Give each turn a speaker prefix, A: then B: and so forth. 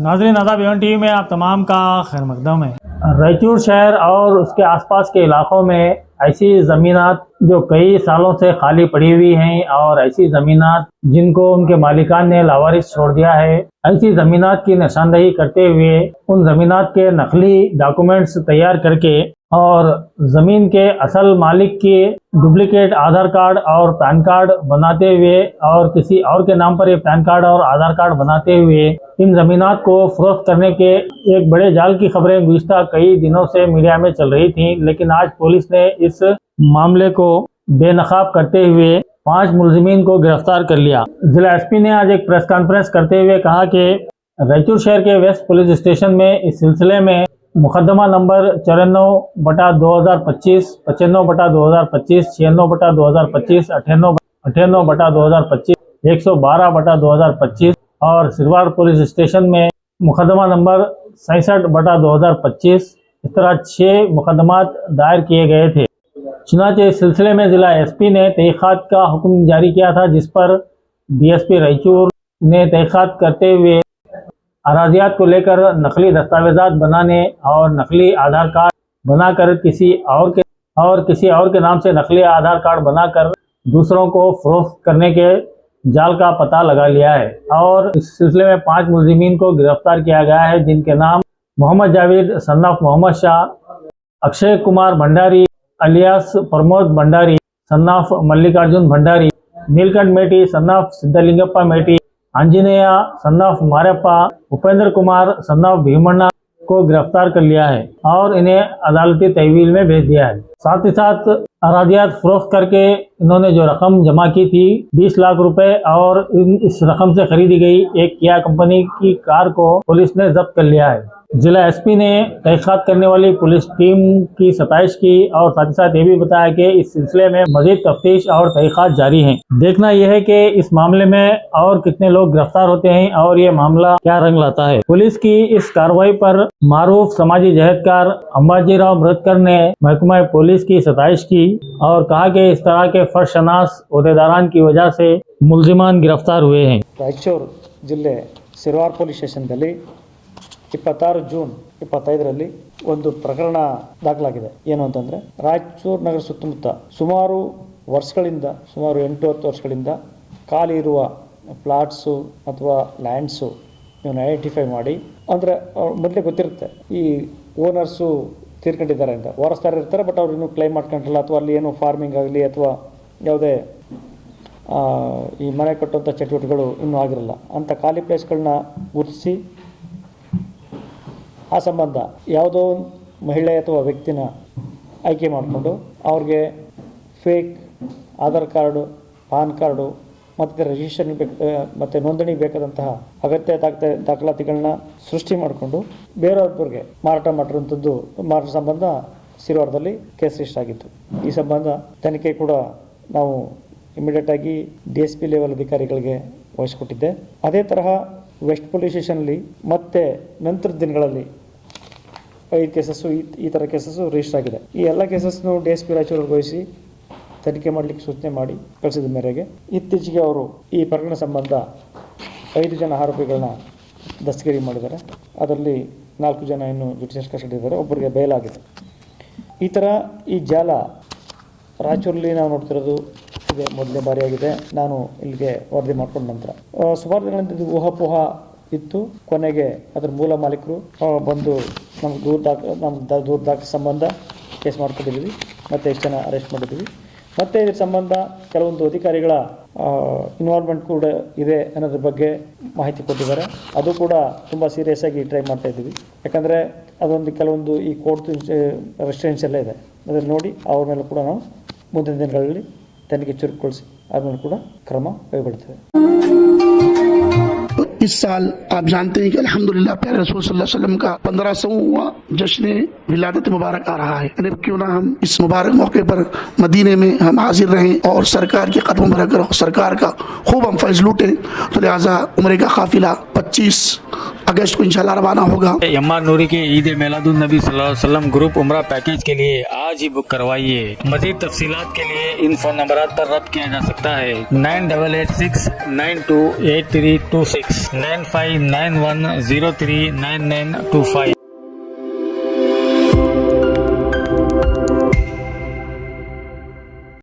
A: नाज़रीन आदाब, Avon TV में आप तमाम का खैर मकदम है। रायचूर शहर और उसके आसपास के इलाकों में ऐसी ज़मीनात जो कई सालों से खाली पड़ी हुई हैं और ऐसी ज़मीनात जिनको उनके मालिकान ने लावारिस छोड़ दिया है, ऐसी ज़मीनात की निशानदही करते हुए उन ज़मीनात के नकली डॉक्यूमेंट्स तैयार करके और ज़मीन के असल मालिक की डुप्लीकेट आधार कार्ड और पैन कार्ड बनाते हुए और किसी और के नाम पर ये पैन कार्ड और आधार कार्ड बनाते हुए इन ज़मीनात को फरोख्त करने के एक बड़े जाल की खबरें गुज़िश्ता कई दिनों से मीडिया में चल रही थीं, लेकिन आज पुलिस ने इस मामले को बेनकाब करते हुए 5 मुलजिमीन को गिरफ्तार कर लिया। जिला एसपी ने आज एक प्रेस कॉन्फ्रेंस करते हुए कहा कि रायचूर शहर के वेस्ट पुलिस स्टेशन में इस सिलसिले में मुकदमा नंबर 94/2025, 95/2025, 96/2025, 98/2025, 112/2025 और सिरवार पुलिस स्टेशन में मुकदमा नंबर 66/2025 इस तरह 6 मुकदमात दायर किए गए थे। चुनांचे इस सिलसिले में जिला एसपी ने तहक़ीक़ात का हुक्म जारी किया था, जिस पर डीएसपी रायचूर ने तहक़ीक़ात करते हुए अराजियात को लेकर नकली दस्तावेजात बनाने और नकली आधार कार्ड बनाकर किसी और के नाम से नकली आधार कार्ड बनाकर दूसरों को फरोख्त करने के जाल का पता लगा लिया है और इस सिलसिले में 5 मुलजिमीन को गिरफ्तार किया गया है, जिनके नाम मोहम्मद जावेद सन्नाफ मोहम्मद शाह, अक्षय कुमार भंडारी अलियास प्रमोद भंडारी सन्नाफ मल्लिकार्जुन भंडारी, नीलकंठ मेटी सन्नाफ सिद्धलिंगप्पा मेटी, आंजनेय सन्नाफ मारेप्पा, उपेंद्र कुमार सन्नाफ भीमण्णा को गिरफ्तार कर लिया है और इन्हें अदालती तहवील में भेज दिया है। साथ ही साथ अराजियात फरोख्त करके इन्होंने जो रकम जमा की थी 20 लाख रुपए और इस रकम से खरीदी गई एक किया कंपनी की कार को पुलिस ने जब्त कर लिया है। जिला एसपी ने तहक़ीक़ात करने वाली पुलिस टीम की सताइश की और साथ ही साथ ये भी बताया कि इस सिलसिले में मजीद तफ्तीश और तहक़ीक़ात जारी हैं। देखना यह है कि इस मामले में और कितने लोग गिरफ्तार होते हैं और ये मामला क्या रंग लाता है। पुलिस की इस कार्रवाई पर मारूफ समाजी जहदकार अंबाजीराव मृतकर ने महकमा पुलिस की सताइश की और कहा कि इस तरह के फर्शनास ओहदेदारान की वजह से मुलजिमान गिरफ्तार हुए हैं।
B: ರಾಯಚೂರು ಜಿಲ್ಲೆ ಸಿರವಾರ್ ಪೊಲೀಸ್ ಸ್ಟೇಷನ್ದಲ್ಲಿ 26 ಜೂನ್ 25ರಲ್ಲಿ ಒಂದು ಪ್ರಕರಣ ದಾಖಲಾಗಿದೆ. ಏನು ಅಂತಂದರೆ ರಾಯಚೂರು ನಗರ ಸುತ್ತಮುತ್ತ ಸುಮಾರು 8-10 ವರ್ಷಗಳಿಂದ ಖಾಲಿ ಇರುವ ಪ್ಲಾಟ್ಸು ಅಥವಾ ಲ್ಯಾಂಡ್ಸು ಇವನ್ನ ಐಡೆಂಟಿಫೈ ಮಾಡಿ, ಅಂದರೆ ಮೊದಲೇ ಗೊತ್ತಿರುತ್ತೆ ಈ ಓನರ್ಸು ತೀರ್ಕೊಂಡಿದ್ದಾರೆ ಅಂತ, ವಾರಸ್ದಾರ ಇರ್ತಾರೆ, ಬಟ್ ಅವ್ರು ಇನ್ನೂ ಕ್ಲೈಮ್ ಮಾಡ್ಕೊಂಡಿರಲ್ಲ ಅಥವಾ ಅಲ್ಲಿ ಏನೋ ಫಾರ್ಮಿಂಗ್ ಆಗಲಿ ಅಥವಾ ಯಾವುದೇ ಈ ಮನೆ ಕಟ್ಟುವಂಥ ಚಟುವಟಿಕೆಗಳು ಇನ್ನೂ ಆಗಿರಲ್ಲ ಅಂಥ ಖಾಲಿ ಪ್ಲೇಸ್ಗಳನ್ನ ಗುರುತಿಸಿ ಆ ಸಂಬಂಧ ಯಾವುದೋ ಮಹಿಳೆ ಅಥವಾ ವ್ಯಕ್ತಿನ ಆಯ್ಕೆ ಮಾಡಿಕೊಂಡು ಅವ್ರಿಗೆ fake Aadhaar card, PAN card ಮತ್ತು ರಿಜಿಸ್ಟ್ರೇಷನ್ ಮತ್ತು ನೋಂದಣಿ ಬೇಕಾದಂತಹ ಅಗತ್ಯ ದಾಖಲಾತಿಗಳನ್ನ ಸೃಷ್ಟಿ ಮಾಡಿಕೊಂಡು ಬೇರೆಯವ್ರಿಗೆ ಮಾರಾಟ ಮಾಡಿರುವಂಥದ್ದು ಮಾರಾಟ ಸಂಬಂಧ ಸಿರವಾರದಲ್ಲಿ ಕೇಸ್ ರಿಜಿಸ್ಟರ್ ಆಗಿತ್ತು. ಈ ಸಂಬಂಧ ತನಿಖೆ ಕೂಡ ನಾವು ಇಮಿಡಿಯೇಟಾಗಿ DSP ಲೆವೆಲ್ ಅಧಿಕಾರಿಗಳಿಗೆ ವಹಿಸಿಕೊಟ್ಟಿದ್ದೆ. ಅದೇ ತರಹ ವೆಸ್ಟ್ ಪೊಲೀಸ್ ಸ್ಟೇಷನಲ್ಲಿ ಮತ್ತೆ ನಂತರದ ದಿನಗಳಲ್ಲಿ 5 ಕೇಸಸ್ಸು ಈ ಥರ ಕೇಸಸ್ಸು ರಿಜಿಸ್ಟರ್ ಆಗಿದೆ. ಈ ಎಲ್ಲ ಕೇಸಸ್ನು DSP ರಾಯಚೂರಿಗೆ ವಹಿಸಿ ತನಿಖೆ ಮಾಡಲಿಕ್ಕೆ ಸೂಚನೆ ಮಾಡಿ ಕಳಿಸಿದ ಮೇರೆಗೆ ಇತ್ತೀಚೆಗೆ ಅವರು ಈ ಪ್ರಕರಣ ಸಂಬಂಧ 5 ಜನ ಆರೋಪಿಗಳನ್ನ ದಸ್ತಗಿರಿ ಮಾಡಿದ್ದಾರೆ. ಅದರಲ್ಲಿ 4 ಜನ ಇನ್ನು ಜುಡಿಷಿಯಲ್ ಕಸ್ಟಡಿ ಇದ್ದಾರೆ, ಒಬ್ಬರಿಗೆ ಬೇಲಾಗಿದೆ. ಈ ಥರ ಈ ಜಾಲ ರಾಯಚೂರಲ್ಲಿ ನಾವು ನೋಡ್ತಿರೋದು ಇದೆ, ಮೊದಲನೇ ಬಾರಿಯಾಗಿದೆ. ನಾನು ಇಲ್ಲಿಗೆ ವರದಿ ಮಾಡ್ಕೊಂಡ ನಂತರ ಸುಮಾರು ದಿನಗಳಿಂದ ಇದು ಊಹಾಪೋಹ ಇತ್ತು. ಕೊನೆಗೆ ಅದರ ಮೂಲ ಮಾಲೀಕರು ಬಂದು ನಮ್ಗೆ ದೂರ ದಾಖಲೆ ಸಂಬಂಧ ಕೇಸ್ ಮಾಡ್ಕೊಂಡಿದ್ದೀವಿ, ಮತ್ತು 8 ಜನ ಅರೆಸ್ಟ್ ಮಾಡಿದ್ದೀವಿ. ಮತ್ತು ಇದ್ರ ಸಂಬಂಧ ಕೆಲವೊಂದು ಅಧಿಕಾರಿಗಳ ಇನ್ವಾಲ್ವ್ಮೆಂಟ್ ಕೂಡ ಇದೆ ಅನ್ನೋದ್ರ ಬಗ್ಗೆ ಮಾಹಿತಿ ಕೊಟ್ಟಿದ್ದಾರೆ. ಅದು ಕೂಡ ತುಂಬ ಸೀರಿಯಸ್ ಆಗಿ ಟ್ರೈ ಮಾಡ್ತಾಯಿದ್ದೀವಿ. ಯಾಕಂದರೆ ಅದೊಂದು ಕೆಲವೊಂದು ಈ ಕೋರ್ಟ್ ರೆಸ್ಟ್ರಿಕ್ಷನ್ಸ್ ಎಲ್ಲ ಇದೆ, ಅದನ್ನು ನೋಡಿ ಅವ್ರ ಮೇಲೆ ಕೂಡ ನಾವು ಮುಂದಿನ ದಿನಗಳಲ್ಲಿ ತನಿಖೆ ಚುರುಕುಗೊಳಿಸಿ ಆದ್ಮೇಲೆ ಕೂಡ ಕ್ರಮ ಕೈಗೊಳ್ಳುತ್ತೇವೆ.
C: इस साल आप जानते हैं कि अल्हम्दुलिल्लाह प्यारे रसूल सल्लल्लाहु अलैहि वसल्लम का 1500वां जश्न विलादत मुबारक आ रहा है। क्यों ना हम इस मुबारक मौके पर मदीने में हम हाजिर रहें और सरकार के कदमों पर रखकर सरकार का खूब हम फैज़ लूटें। तो लिहाजा उम्रे का काफिला 25 अगस्त को इंशाल्लाह रवाना होगा।
D: एमआर नूरी के ईद मिलादुन नबी सल्लल्लाहु अलैहि वसल्लम ग्रुप उम्रा पैकेज के लिए आज ही बुक करवाइए। मजीद तफसीलात के लिए इन फोन नंबरात पर रब्त किया जा सकता है 9886928326। 9591039925।